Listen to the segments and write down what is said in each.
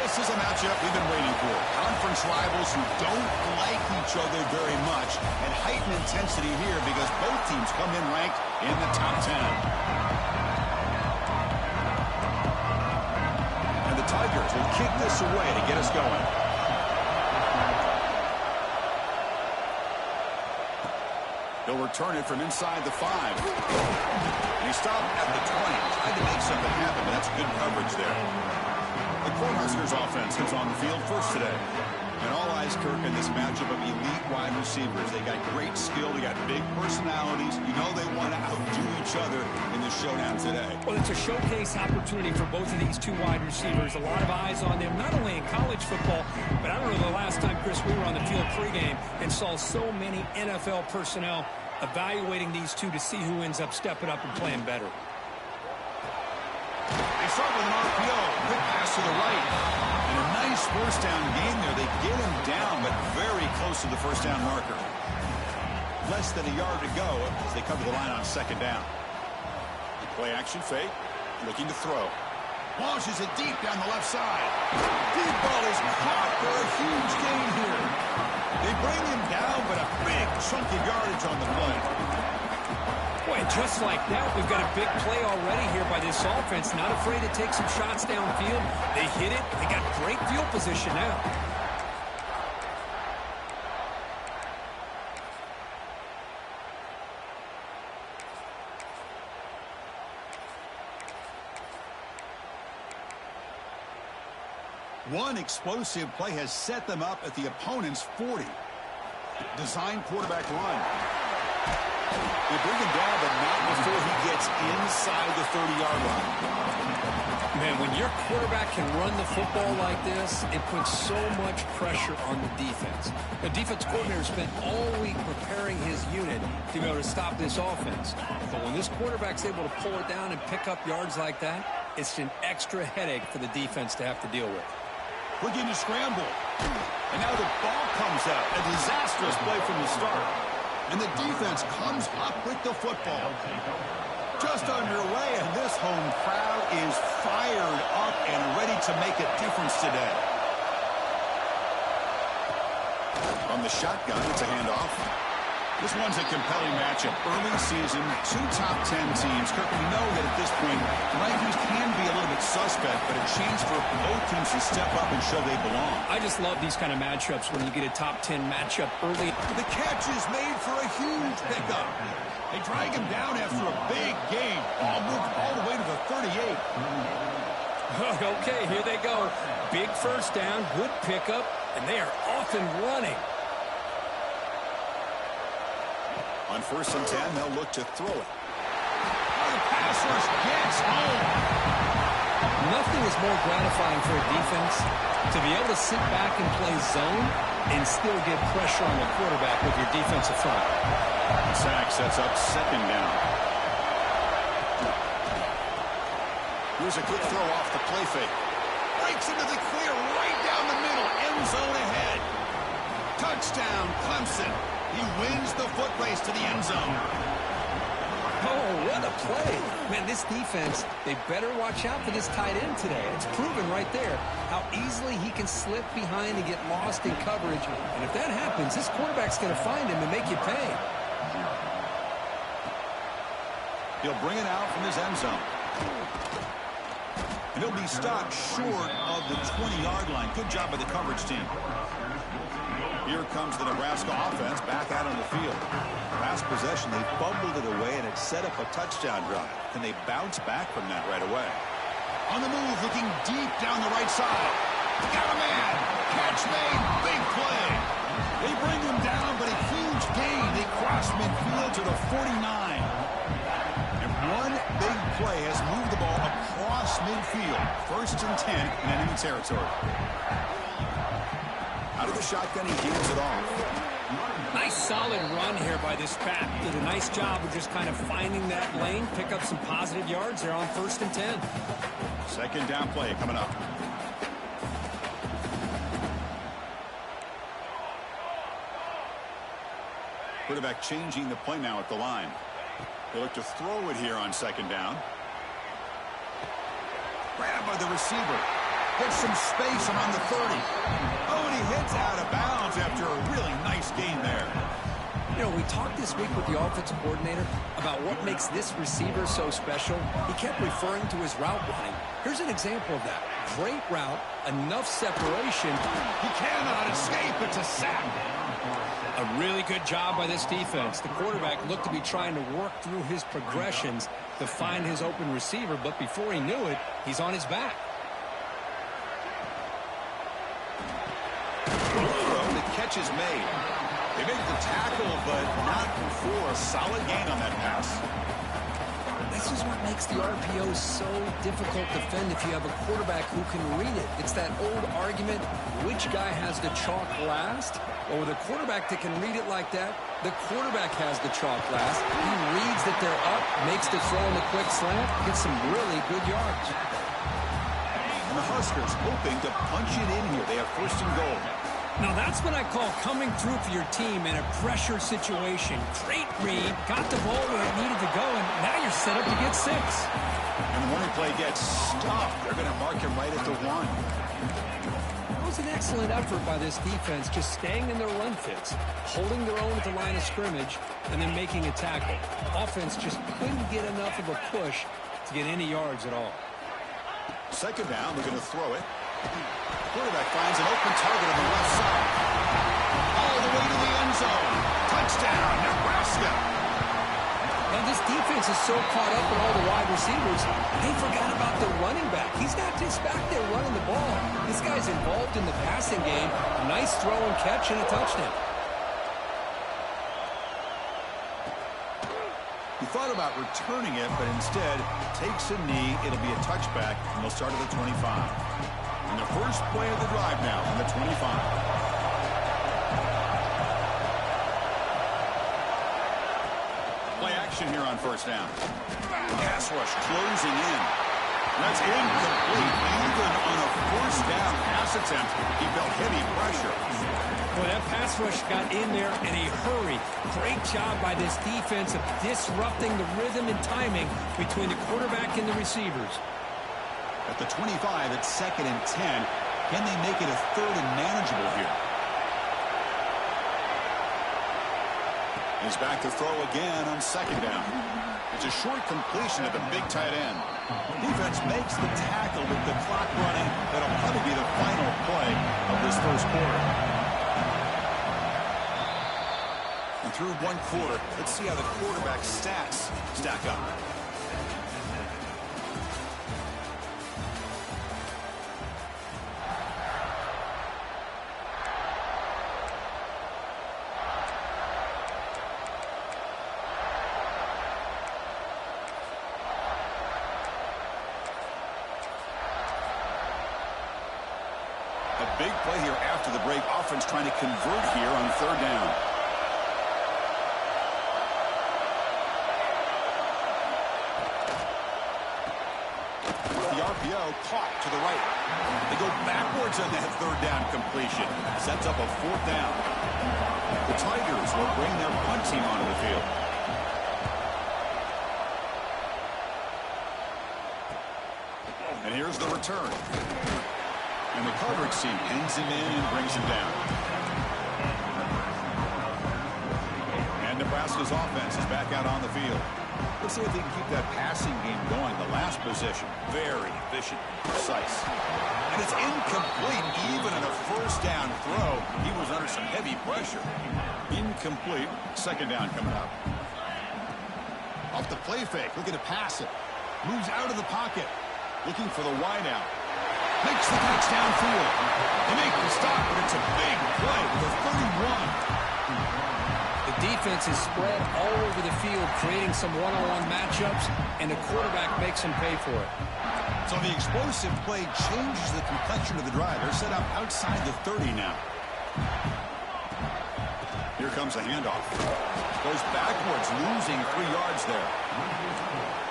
This is a matchup we've been waiting for. Conference rivals who don't like each other very much, and heightened intensity here because both teams come in ranked in the top 10. And the Tigers will kick this away to get us going. He'll return it from inside the 5. And he stopped at the 20. Tried to make something happen, but that's good coverage there. The Cornhuskers offense is on the field first today. And all eyes, Kirk, in this matchup of elite wide receivers. They got great skill. They got big personalities. You know they want to outdo each other in this showdown today. Well, it's a showcase opportunity for both of these two wide receivers. A lot of eyes on them, not only in college football, but I don't know the last time, Chris, we were on the field pregame and saw so many NFL personnel evaluating these two to see who ends up stepping up and playing better. They start with an RPO. Quick pass to the right. And a nice first down game there. They get him down, but very close to the first down marker. Less than a yard to go as they come to the line on second down. Play action fake. Looking to throw. Launches it deep down the left side. Deep ball is caught for a huge gain here. They bring him down, but a big chunk of yardage on the play. Boy, just like that, we've got a big play already here by this offense. Not afraid to take some shots downfield. They hit it. They got great field position now. One explosive play has set them up at the opponent's 40. Design quarterback run. They bring him down, but not before he gets inside the 30-yard line. Man, when your quarterback can run the football like this, it puts so much pressure on the defense. The defense coordinator spent all week preparing his unit to be able to stop this offense. But when this quarterback's able to pull it down and pick up yards like that, it's an extra headache for the defense to have to deal with. Looking to scramble. And now the ball comes out. A disastrous play from the start. And the defense comes up with the football. Just underway, and this home crowd is fired up and ready to make a difference today. From the shotgun, it's a handoff. This one's a compelling matchup. Early season, two top 10 teams. Kirk, we know that at this point, the rankings can be a little bit suspect, but a chance for both teams to step up and show they belong. I just love these kind of matchups when you get a top 10 matchup early. The catch is made for a huge pickup. They drag him down after a big gain. Ball moved all the way to the 38. Okay, here they go. Big first down, good pickup, and they are off and running. On 1st and 10, they'll look to throw it. The pass rush gets home. Nothing is more gratifying for a defense to be able to sit back and play zone and still get pressure on the quarterback with your defensive front. Sack sets up second down. Here's a quick throw off the play fake. Breaks into the clear right down the middle. End zone ahead. Touchdown, Clemson. He wins the foot race to the end zone. Oh, what a play. Man, this defense, they better watch out for this tight end today. It's proven right there how easily he can slip behind and get lost in coverage. And if that happens, this quarterback's going to find him and make you pay. He'll bring it out from his end zone. And he'll be stopped short of the 20-yard line. Good job by the coverage team. Here comes the Nebraska offense back out on the field. Last possession, they fumbled it away, and it set up a touchdown drive. Can they bounce back from that right away? On the move, looking deep down the right side. Got a man. Catch made. Big play. They bring him down, but a huge gain. They cross midfield to the 49. And one big play has moved the ball across midfield. 1st and 10 in enemy territory. Out of the shotgun, he hands it off. Nice solid run here by this back. Did a nice job of just kind of finding that lane, pick up some positive yards there on 1st and 10. Second down play coming up. Quarterback changing the play now at the line. They look to throw it here on 2nd down. Grabbed by the receiver. Gets some space around the 30. Oh, and he hits out of bounds after a really nice gain there. You know, we talked this week with the offensive coordinator about what makes this receiver so special. He kept referring to his route running. Here's an example of that. Great route, enough separation. He cannot escape. It's a sack. A really good job by this defense. The quarterback looked to be trying to work through his progressions to find his open receiver, but before he knew it, he's on his back. The catch is made. They make the tackle, but not before a solid gain on that pass. This is what makes the RPO so difficult to defend if you have a quarterback who can read it. It's that old argument, which guy has the chalk last? Well, with a quarterback that can read it like that, the quarterback has the chalk last. He reads that they're up, makes the throw in the quick slant, gets some really good yards. And the Huskers hoping to punch it in here. They have first and goal. Now that's what I call coming through for your team in a pressure situation. Great read, got the ball where it needed to go, and now you're set up to get 6. And the warning play gets stopped. They're going to mark him right at the 1. It was an excellent effort by this defense, just staying in their run fits, holding their own at the line of scrimmage, and then making a tackle. Offense just couldn't get enough of a push to get any yards at all. Second down, they're going to throw it. Quarterback finds an open target on the left side. All the way to the end zone. Touchdown, Nebraska. Now this defense is so caught up in all the wide receivers, they forgot about the running back. He's not just back there running the ball. This guy's involved in the passing game. Nice throw and catch and a touchdown. He thought about returning it, but instead takes a knee. It'll be a touchback, and they'll start at the 25. And the first play of the drive now on the 25. Play action here on first down. Pass rush closing in. That's incomplete. Even on a first down pass attempt, he felt heavy pressure. Well, that pass rush got in there in a hurry. Great job by this defense of disrupting the rhythm and timing between the quarterback and the receivers. At the 25, it's 2nd and 10. Can they make it a 3rd and manageable here? He's back to throw again on 2nd down. It's a short completion at the big tight end. Defense makes the tackle with the clock running. That'll probably be the final play of this first quarter. And through one quarter, let's see how the quarterback's stats stack up. Big play here after the break. Offense trying to convert here on 3rd down. The RPO caught to the right. They go backwards on that 3rd down completion. Sets up a 4th down. The Tigers will bring their punt team onto the field. And here's the return. And the coverage team pins him in and brings him down. And Nebraska's offense is back out on the field. Let's see if they can keep that passing game going. The last possession, very efficient, precise. And it's incomplete. Even in a first down throw, he was under some heavy pressure. Incomplete. 2nd down coming up. Off the play fake, looking to pass it. Moves out of the pocket, looking for the wideout. Makes the catch downfield. They make the stop, but it's a big play with a 31. The defense is spread all over the field, creating some one-on-one matchups, and the quarterback makes them pay for it. So the explosive play changes the complexion of the drive. They're set up outside the 30 now. Here comes a handoff. Goes backwards, losing 3 yards there.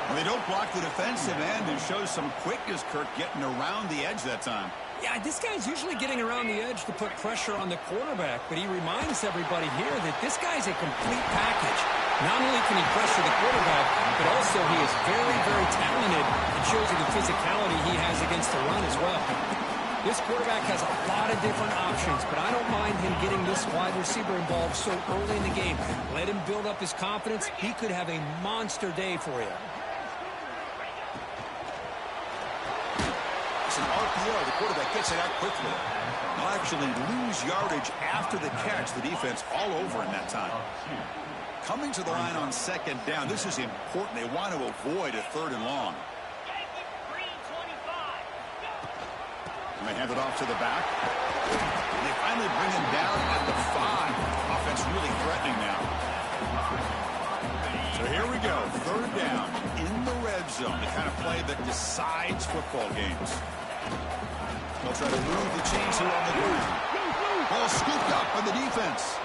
And they don't block the defensive end and shows some quickness, Kirk, getting around the edge that time. Yeah, this guy's usually getting around the edge to put pressure on the quarterback, but he reminds everybody here that this guy's a complete package. Not only can he pressure the quarterback, but also he is very, very talented. It shows you the physicality he has against the run as well. This quarterback has a lot of different options, but I don't mind him getting this wide receiver involved so early in the game. Let him build up his confidence. He could have a monster day for you. It's an RPO. The quarterback gets it out quickly. They'll actually lose yardage after the catch. The defense all over in that time. Coming to the line on second down. This is important. They want to avoid a third and long. And they hand it off to the back. They finally bring him down at the 5. Offense really threatening now. So here we go. Third down in the red zone. The kind of play that decides football games. They'll try to move the chains here on the ground. Ball scooped up by the defense.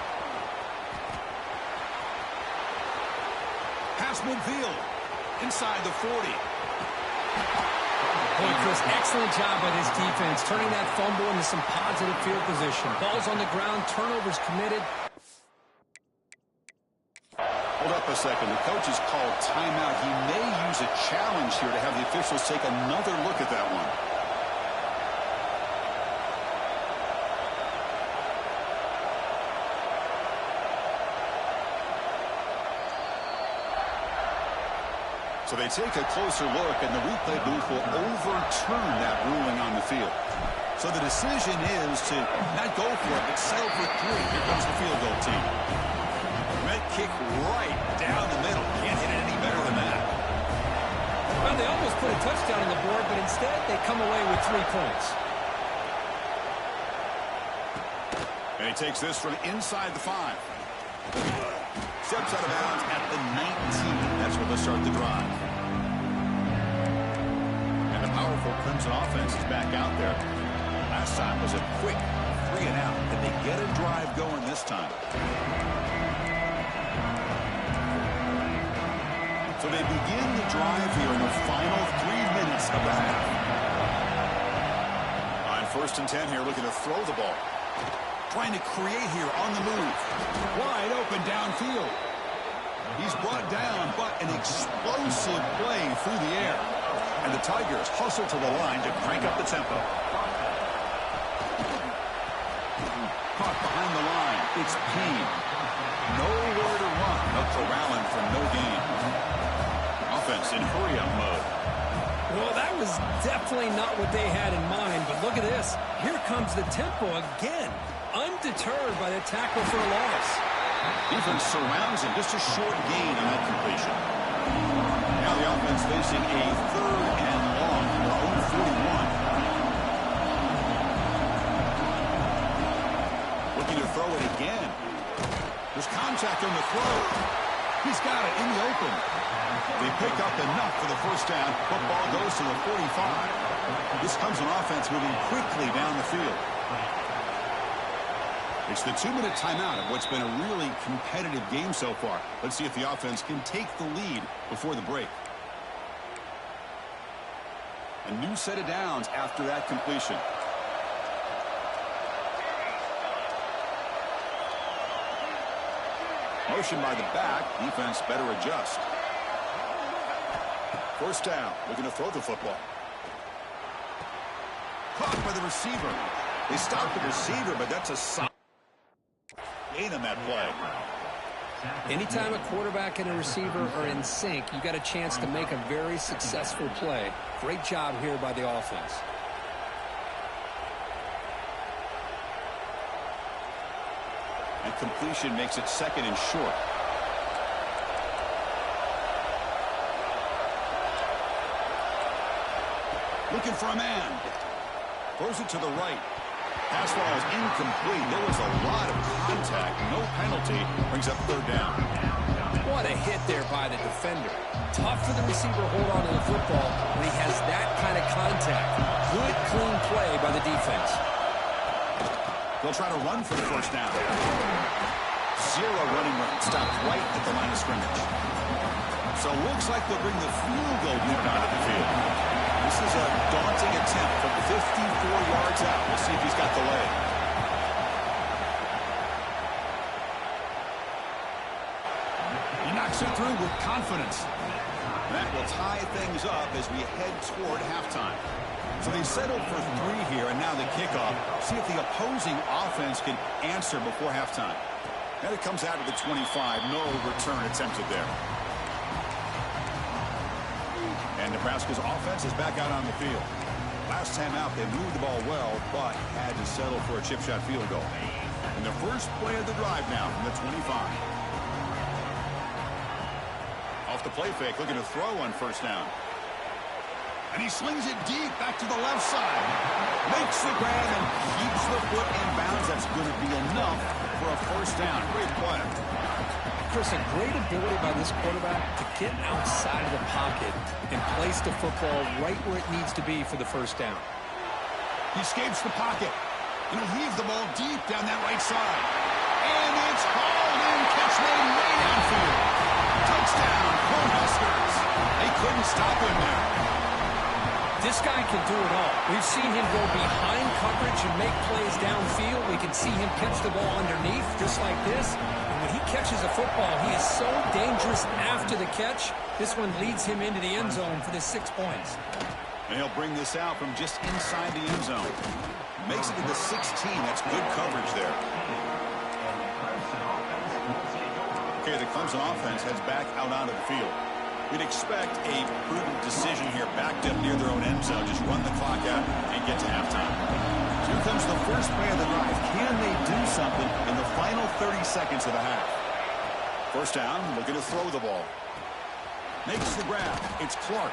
Pass midfield. Inside the 40. Boy, Chris, excellent job by this defense, turning that fumble into some positive field position. Ball's on the ground, turnovers committed. Hold up a second. The coach has called timeout. He may use a challenge here to have the officials take another look at that one. So they take a closer look, and the replay booth will overturn that ruling on the field. So the decision is to not go for it, but settle for 3. Here comes the field goal team. Met kick right down the middle. Can't hit it any better than that. Well, they almost put a touchdown on the board, but instead they come away with 3 points. And he takes this from inside the 5. Steps out of bounds at the 19. That's where they'll start the drive. And the powerful Crimson offense is back out there. Last time was a quick 3 and out. Can they get a drive going this time? So they begin the drive here in the final 3 minutes of the half. On 1st and 10 here, looking to throw the ball. Trying to create here on the move. Wide open downfield. He's brought down, but an explosive play through the air. And the Tigers hustle to the line to crank up the tempo. Caught behind the line. It's Payne. Nowhere to run. A corralling for no gain. Offense in hurry-up mode. Well, that was definitely not what they had in mind, but look at this. Here comes the tempo again. Undeterred by the tackle for a loss. Defense surrounds him. Just a short gain on that completion. Now the offense facing a 3rd and long. Their own 41. Looking to throw it again. There's contact on the throw. He's got it in the open. They pick up enough for the 1st down. Football goes to the 45. This comes an offense moving quickly down the field. It's the 2-minute timeout of what's been a really competitive game so far. Let's see if the offense can take the lead before the break. A new set of downs after that completion. Motion by the back. Defense better adjust. 1st down. Looking to throw the football. Caught by the receiver. They stop the receiver, but that's a solid gain on that play. Anytime a quarterback and a receiver are in sync, you got a chance to make a very successful play. Great job here by the offense. And completion makes it 2nd and short. Looking for a man. Throws it to the right. Pass ball is incomplete. There was a lot of contact. No penalty. Brings up 3rd down. What a hit there by the defender. Tough for the receiver to hold on to the football when he has that kind of contact. Good, clean play by the defense. They'll try to run for the 1st down. 0 running room. Stopped right at the line of scrimmage. So it looks like they'll bring the field goal unit onto the field. This is a daunting attempt from 54 yards out. We'll see if he's got the leg. He knocks Knocks it through with confidence. That will tie things up as we head toward halftime. So they settled for 3 here, and now the kickoff. See if the opposing offense can answer before halftime. And it comes out to the 25. No return attempted there. And Nebraska's offense is back out on the field. Last time out, they moved the ball well, but had to settle for a chip shot field goal. And the first play of the drive now from the 25. Off the play fake, looking to throw on first down. And he slings it deep back to the left side. Makes the grab and keeps the foot in bounds. That's going to be enough for a first down. Great play. Chris, a great ability by this quarterback to get outside of the pocket and place the football right where it needs to be for the first down. He escapes the pocket. And he'll heave the ball deep down that right side. And it's hauled in. Catch made way downfield. Touchdown, Cornhuskers. They couldn't stop him there. This guy can do it all. We've seen him go behind coverage and make plays downfield. We can see him catch the ball underneath just like this. And when he catches a football, he is so dangerous after the catch. This one leads him into the end zone for the 6 points. And he'll bring this out from just inside the end zone. Makes it to the 16. That's good coverage there. Okay, the Clemson offense heads back out onto the field. We'd expect a prudent decision here, backed up near their own end zone. Just run the clock out and get to halftime. So here comes the first play of the drive. Can they do something in the final 30 seconds of the half? First down, looking to throw the ball. Makes the grab. It's Clark.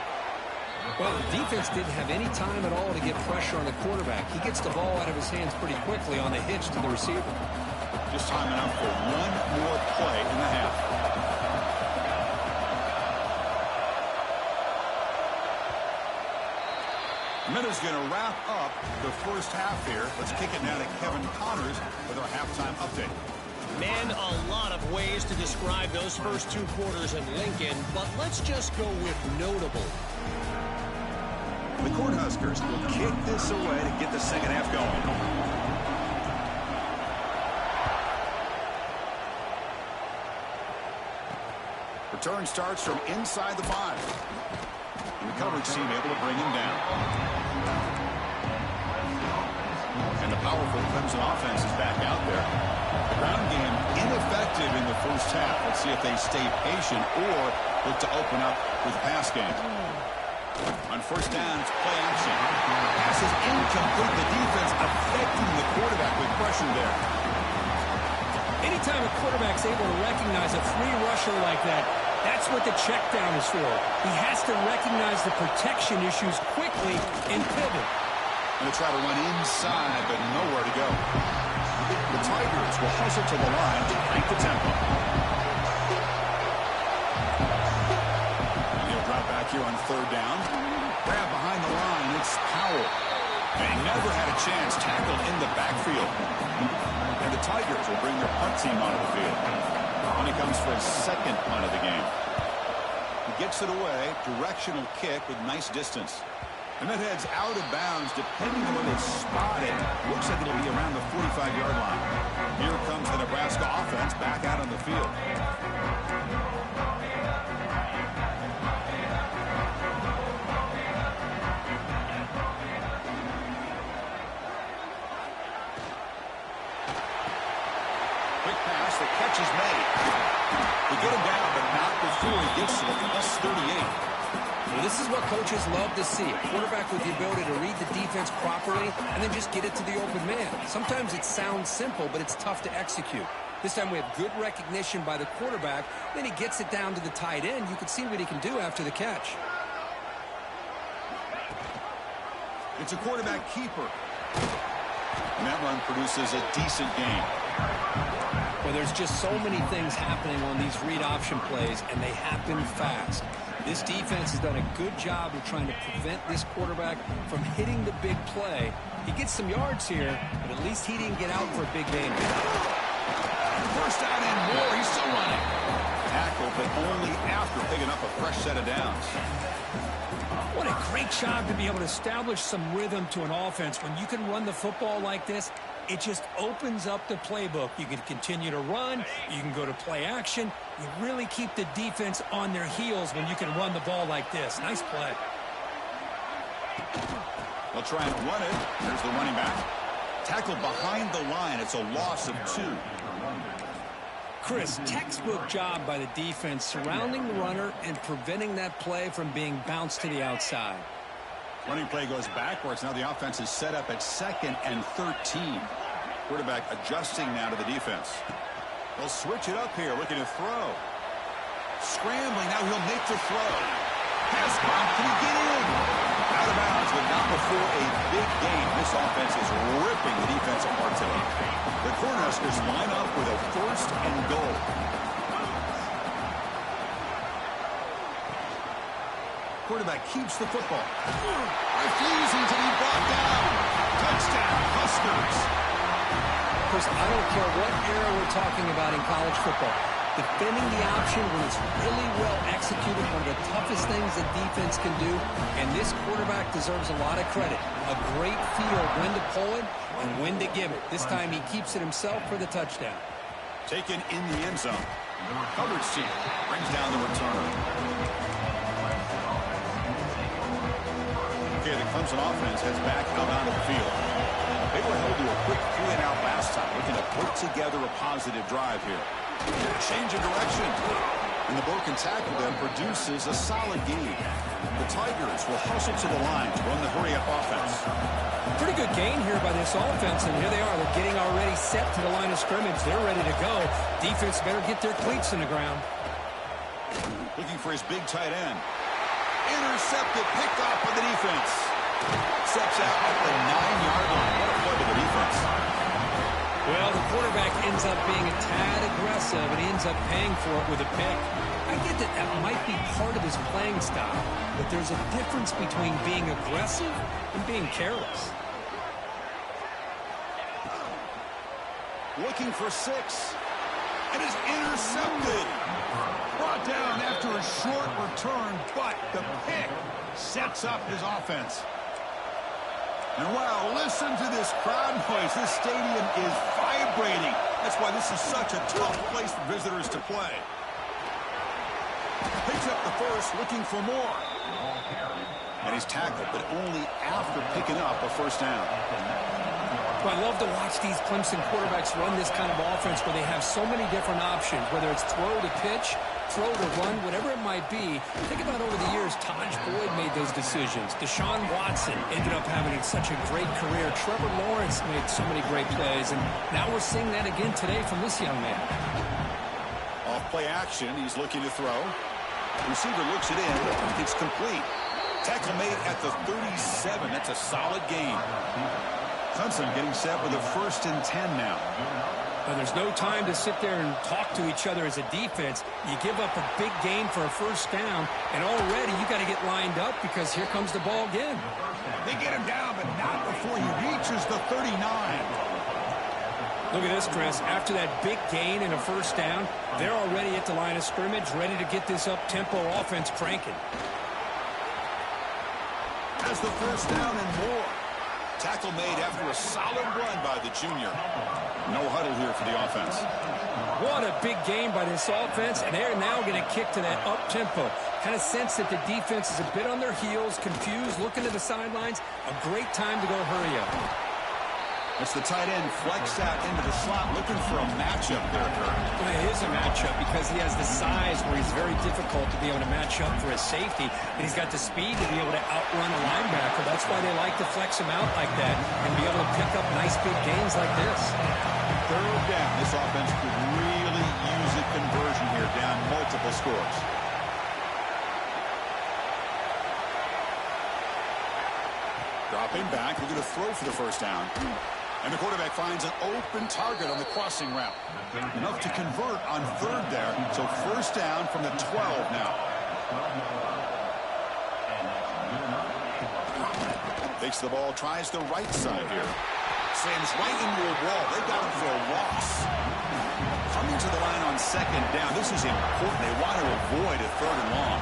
Well, the defense didn't have any time at all to get pressure on the quarterback. He gets the ball out of his hands pretty quickly on the hitch to the receiver. Just time enough for one more play in the half. Minutes going to wrap up the first half here. Let's kick it now to Kevin Connors with our halftime update. Man, a lot of ways to describe those first 2 quarters in Lincoln, but let's just go with notable. The Cornhuskers will kick this away to get the second half going. Return starts from inside the 5. And the coverage team able to bring him down. And the powerful Clemson offense is back out there. The ground game ineffective in the first half. Let's see if they stay patient or look to open up with the pass game. On first down, it's play action. Pass is incomplete. The defense affecting the quarterback with pressure there. Anytime a quarterback's able to recognize a free rusher like that, that's what the check down is for. He has to recognize the protection issues quickly and pivot. Going to try to run inside, but nowhere to go. The Tigers will hustle to the line to crank the tempo. And he'll drop back here on third down. Grab behind the line. It's Powell. And he never had a chance. Tackled in the backfield. And the Tigers will bring their punt team onto the field. When he comes for his second punt of the game. He gets it away. Directional kick with nice distance. And that heads out of bounds, depending on where they spot it. Looks like it'll be around the 45-yard line. Here comes the Nebraska offense back out on the field. Quick pass, the catch is made. They get him down, but not before he gets to the plus 38. Well, this is what coaches love to see. A quarterback with the ability to read the defense properly and then just get it to the open man. Sometimes it sounds simple, but it's tough to execute. This time we have good recognition by the quarterback. Then he gets it down to the tight end. You can see what he can do after the catch. It's a quarterback keeper. And that run produces a decent gain. Well, there's just so many things happening on these read option plays, and they happen fast. This defense has done a good job of trying to prevent this quarterback from hitting the big play. He gets some yards here, but at least he didn't get out for a big gain. First down and more. He's still running. Tackle, but only after picking up a fresh set of downs. What a great job to be able to establish some rhythm to an offense. When you can run the football like this, it just opens up the playbook. You can continue to run. You can go to play action. You really keep the defense on their heels when you can run the ball like this. Nice play. They'll try and run it. There's the running back. Tackled behind the line. It's a loss of 2. Chris, textbook job by the defense surrounding the runner and preventing that play from being bounced to the outside. Running play goes backwards. Now the offense is set up at 2nd and 13. Quarterback adjusting now to the defense. They'll switch it up here, looking to throw. Scrambling, now he'll make the throw. Pass caught, can he get in? Out of bounds, but not before a big game. This offense is ripping the defense apart today. The Cornhuskers line up with a 1st and goal. Quarterback keeps the football. Refusing to be brought down. Touchdown, Huskers. Chris, I don't care what era we're talking about in college football. Defending the option when it's really well executed, one of the toughest things that defense can do, and this quarterback deserves a lot of credit. A great feel of when to pull it and when to give it. This time he keeps it himself for the touchdown. Taken in the end zone. Coverage team brings down the return. Okay, the Clemson offense heads back out onto the field. They were held to a quick 3-and-out last time, looking to put together a positive drive here. Change of direction. And the broken tackle then produces a solid gain. The Tigers will hustle to the line to run the hurry-up offense. Pretty good gain here by this offense, and here they are. They're getting already set to the line of scrimmage. They're ready to go. Defense better get their cleats in the ground. Looking for his big tight end. Intercepted, picked off by the defense. Steps out at the 9-yard line. What a play to the defense. Well, the quarterback ends up being a tad aggressive, and he ends up paying for it with a pick. I get that that might be part of his playing style, but there's a difference between being aggressive and being careless. Looking for 6. And is intercepted. Brought down after a short return, but the pick sets up his offense. And wow, listen to this crowd noise. This stadium is vibrating. That's why this is such a tough place for visitors to play. Picks up the first, looking for more. And he's tackled, but only after picking up a first down. Well, I love to watch these Clemson quarterbacks run this kind of offense where they have so many different options, whether it's throw to pitch, throw to run, whatever it might be. Think about over the years, Taj Boyd made those decisions. Deshaun Watson ended up having such a great career. Trevor Lawrence made so many great plays, and now we're seeing that again today from this young man. Off play action, he's looking to throw. Receiver looks it in, it's complete. Tackle made at the 37. That's a solid gain. Clemson getting set with a 1st and 10 now. Well, there's no time to sit there and talk to each other as a defense. You give up a big gain for a first down, and already you got to get lined up because here comes the ball again. They get him down, but not before he reaches the 39. Look at this, Chris. After that big gain and a first down, they're already at the line of scrimmage, ready to get this up-tempo offense cranking. Has the first down and more. Tackle made after a solid run by the junior. No huddle here for the offense. What a big game by this offense, and they're now going to kick to that up-tempo. Kind of sense that the defense is a bit on their heels, confused, looking to the sidelines. A great time to go hurry up. It's the tight end flex out into the slot, looking for a matchup there. Well, it is a matchup because he has the size where he's very difficult to be able to match up for his safety, and he's got the speed to be able to outrun a linebacker. That's why they like to flex him out like that and be able to pick up nice big gains like this. 3rd down. This offense could really use a conversion here, down multiple scores. Dropping back, looking to throw for the first down. And the quarterback finds an open target on the crossing route. Enough to convert on 3rd there. So first down from the 12 now. Takes the ball, tries the right side here. Slams right into a wall. They got him for a loss. Coming to the line on 2nd down. This is important. They want to avoid a 3rd and long.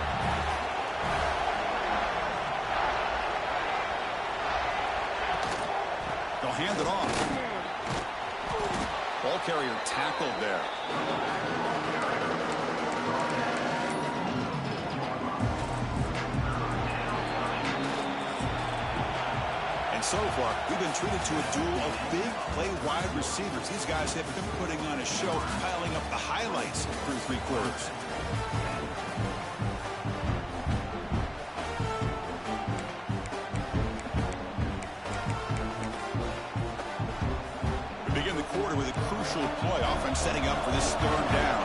They'll hand it off. Ball carrier tackled there. And so far, we've been treated to a duel of big play wide receivers. These guys have been putting on a show, piling up the highlights through 3 quarters. We begin the quarter with a crucial play. Offense setting up for this 3rd down.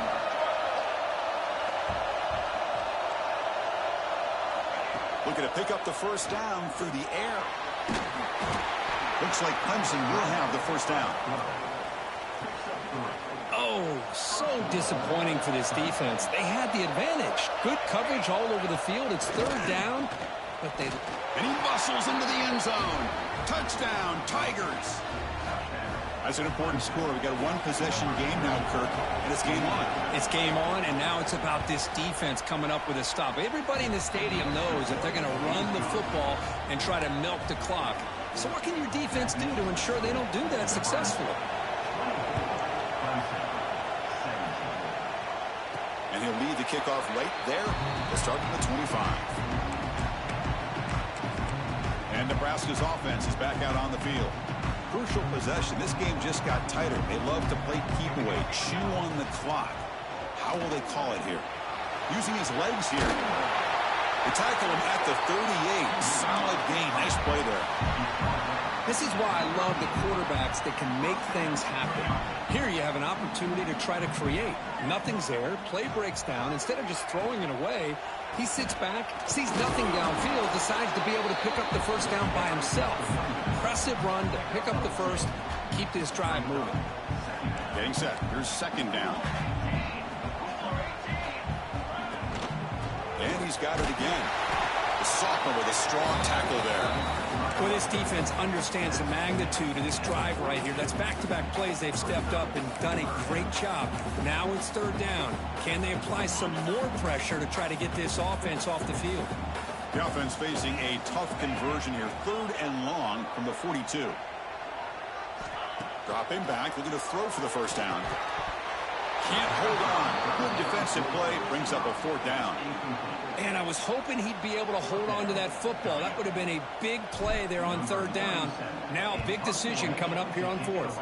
Looking to pick up the 1st down through the air. Looks like Clemson will have the 1st down. Oh, so disappointing for this defense. They had the advantage. Good coverage all over the field. It's 3rd down, but they... And he muscles into the end zone. Touchdown, Tigers. That's an important score. We've got a 1-possession game now, Kirk, and it's game on. It's game on, and now it's about this defense coming up with a stop. Everybody in the stadium knows that they're going to run the football and try to milk the clock. So what can your defense do to ensure they don't do that successfully? And he'll lead the kickoff right there. We'll start from the 25. And Nebraska's offense is back out on the field. Crucial possession. This game just got tighter. They love to play keep away, chew on the clock. How will they call it here? Using his legs here. They tackle him at the 38. Solid gain. Nice play there. This is why I love the quarterbacks that can make things happen. Here you have an opportunity to try to create. Nothing's there. Play breaks down. Instead of just throwing it away, he sits back, sees nothing downfield, decides to be able to pick up the 1st down by himself. Impressive run to pick up the 1st, keep this drive moving. Getting set. Here's 2nd down. And he's got it again. The sophomore with a strong tackle there. Well, this defense understands the magnitude of this drive right here. That's back-to-back plays. They've stepped up and done a great job. Now it's 3rd down. Can they apply some more pressure to try to get this offense off the field? The offense facing a tough conversion here. 3rd and long from the 42. Dropping back, looking to throw for the 1st down. Can't hold on. Good defensive play brings up a 4th down. And I was hoping he'd be able to hold on to that football. That would have been a big play there on 3rd down. Now a big decision coming up here on 4th.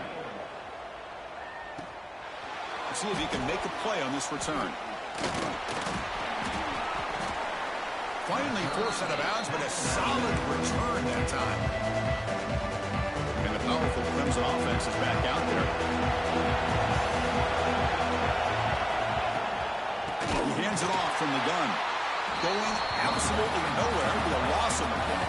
Let's see if he can make a play on this return. Finally forced out of bounds, but a solid return that time. And the powerful Clemson offense is back out there. He hands it off from the gun. Going absolutely nowhere. It'll be a loss on the play.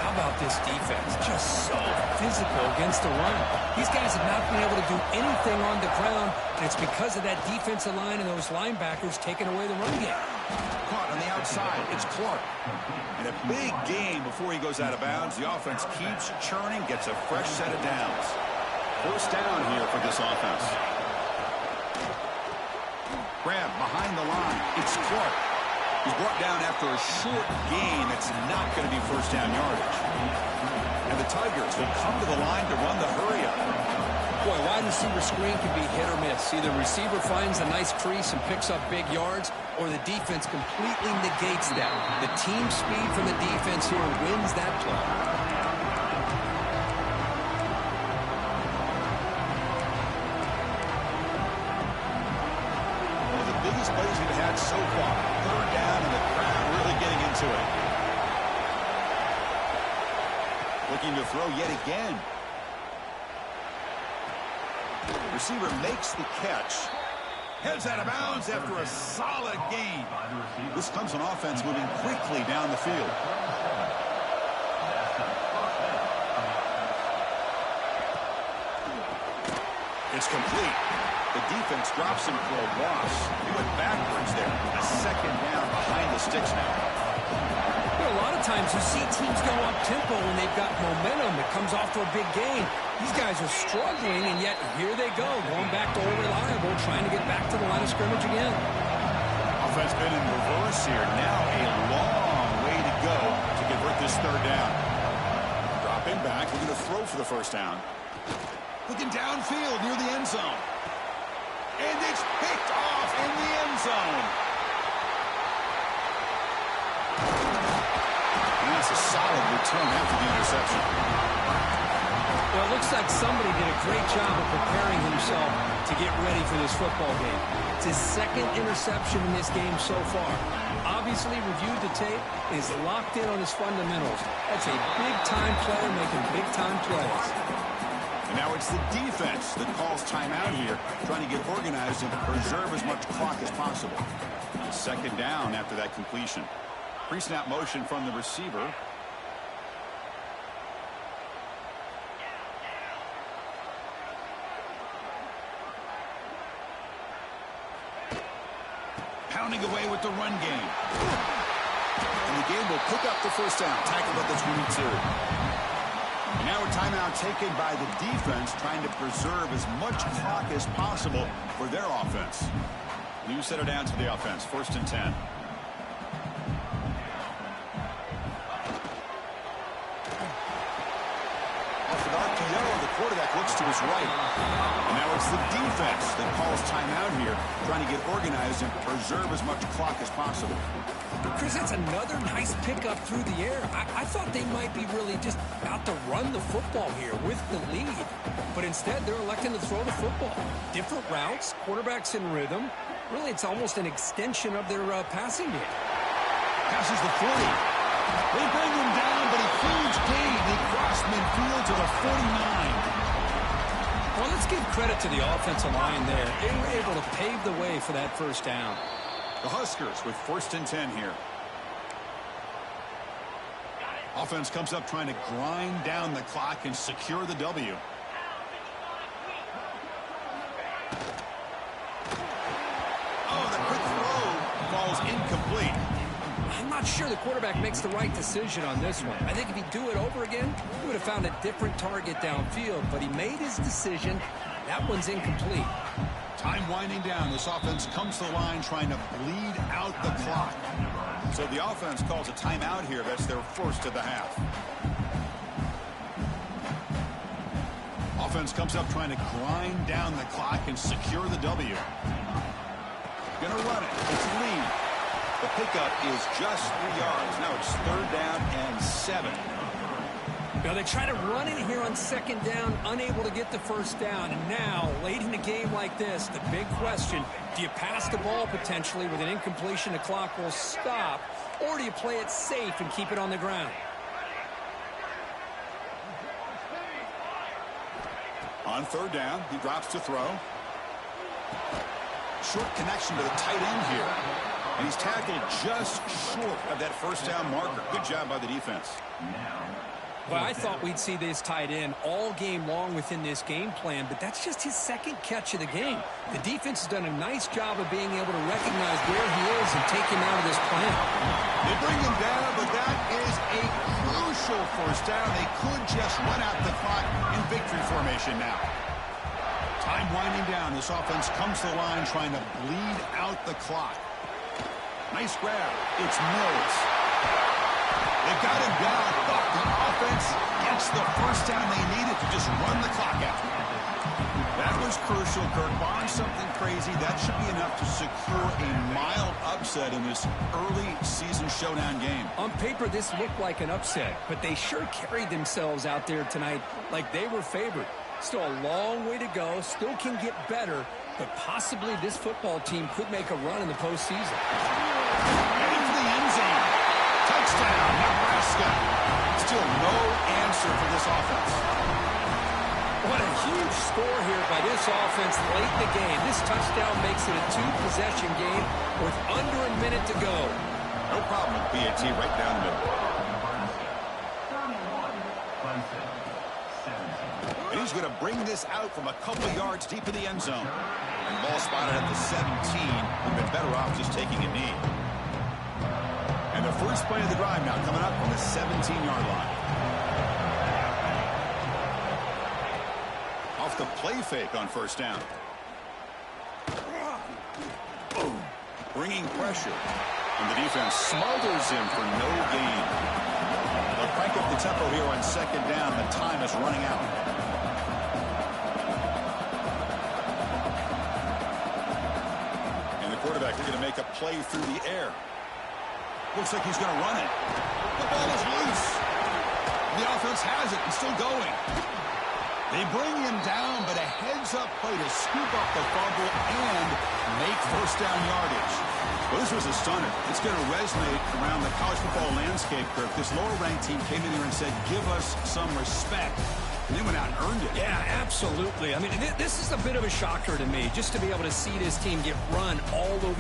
How about this defense? Just so physical against the run. These guys have not been able to do anything on the ground, and it's because of that defensive line and those linebackers taking away the run game. Caught on the outside. It's Clark. And a big game before he goes out of bounds. The offense keeps churning, gets a fresh set of downs. 1st down here for this offense. Grab behind the line. It's Clark. He's brought down after a short gain. That's not going to be 1st down yardage. And the Tigers will come to the line to run the hurry-up. Boy, wide receiver screen can be hit or miss. Either receiver finds a nice crease and picks up big yards, or the defense completely negates that. The team speed from the defense here wins that play. Biggest plays we've had so far. 3rd down, and the crowd really getting into it. Looking to throw yet again. Receiver makes the catch. Heads out of bounds after a solid gain. This Clemson offense moving quickly down the field. It's complete. The defense drops him for a loss. He went backwards there. A 2nd down behind the sticks now. Well, a lot of times you see teams go up-tempo when they've got momentum. It comes off to a big gain. These guys are struggling, and yet here they go, going back to Old Reliable, trying to get back to the line of scrimmage again. Offense been in reverse here. Now a long way to go to convert this 3rd down. Dropping back, looking to throw for the 1st down. Looking downfield near the end zone. And it's picked off in the end zone. And that's a solid return after the interception. Well, it looks like somebody did a great job of preparing himself to get ready for this football game. It's his second interception in this game so far. Obviously reviewed the tape, is locked in on his fundamentals. That's a big-time player making big-time plays. And now it's the defense that calls timeout here, trying to get organized and preserve as much clock as possible. Second down after that completion. Pre-snap motion from the receiver. Pounding away with the run game. And the game will pick up the first down, tackled at the 22. And now a timeout taken by the defense, trying to preserve as much clock as possible for their offense. New set it down to the offense, 1st and 10. Off an RPO, the quarterback looks to his right. And now it's the defense that calls timeout here, trying to get organized and preserve as much clock as possible. Chris, that's another nice pickup through the air. I thought they might be really just out to run the football here with the lead. But instead, they're electing to throw the football. Different routes, quarterbacks in rhythm. Really, it's almost an extension of their passing game. Passes the 40. They bring him down, but a huge gain. He crossed midfield to the 49. Well, let's give credit to the offensive line there. They were able to pave the way for that first down. The Huskers with 1st and 10 here. Offense comes up trying to grind down the clock and secure the W. Oh, the quick throw falls incomplete. I'm not sure the quarterback makes the right decision on this one. I think if he'd do it over again, he would have found a different target downfield, but he made his decision. That one's incomplete. Time winding down. This offense comes to the line trying to bleed out the clock. So the offense calls a timeout here. That's their first of the half. Offense comes up trying to grind down the clock and secure the W. Gonna run it. It's lead. The pickup is just 3 yards. Now it's 3rd down and 7. Now they try to run it here on 2nd down, unable to get the first down. And now, late in a game like this, the big question, do you pass the ball potentially with an incompletion, the clock will stop, or do you play it safe and keep it on the ground? On 3rd down, he drops to throw. Short connection to the tight end here. And he's tackled just short of that first down marker. Good job by the defense. Well, I thought we'd see this tight end all game long within this game plan, but that's just his 2nd catch of the game. The defense has done a nice job of being able to recognize where he is and take him out of this plan. They bring him down, but that is a crucial first down. They could just run out the clock in victory formation now. Time winding down. This offense comes to the line trying to bleed out the clock. Nice grab. It's Mills. They've got him down, but the offense gets the first down they needed to just run the clock out. That was crucial, Kirk. Barring something crazy, that should be enough to secure a mild upset in this early season showdown game. On paper, this looked like an upset, but they sure carried themselves out there tonight like they were favored. Still a long way to go, still can get better, but possibly this football team could make a run in the postseason. Heading for the end zone. Touchdown, Nebraska. Still no answer for this offense. What a huge score here by this offense late in the game. This touchdown makes it a 2-possession game with under a minute to go. No problem with BAT right down the middle. And he's going to bring this out from a couple yards deep in the end zone. And ball spotted at the 17. We've been better off just taking a knee. And the first play of the drive now coming up from the 17-yard line. Off the play fake on first down. Bringing pressure. And the defense smothers him for no gain. They'll crank up the tempo here on 2nd down. The time is running out. quarterback is going to make a play through the air. Looks like he's going to run it. The ball is loose. The offense has it and still going. They bring him down, but a heads-up play to scoop up the fumble and make first down yardage. Well, this was a stunner. It's going to resonate around the college football landscape, Kirk. This lower-ranked team came in here and said, give us some respect. And they went out and earned it. Yeah, absolutely. I mean, this is a bit of a shocker to me, just to be able to see this team get run all over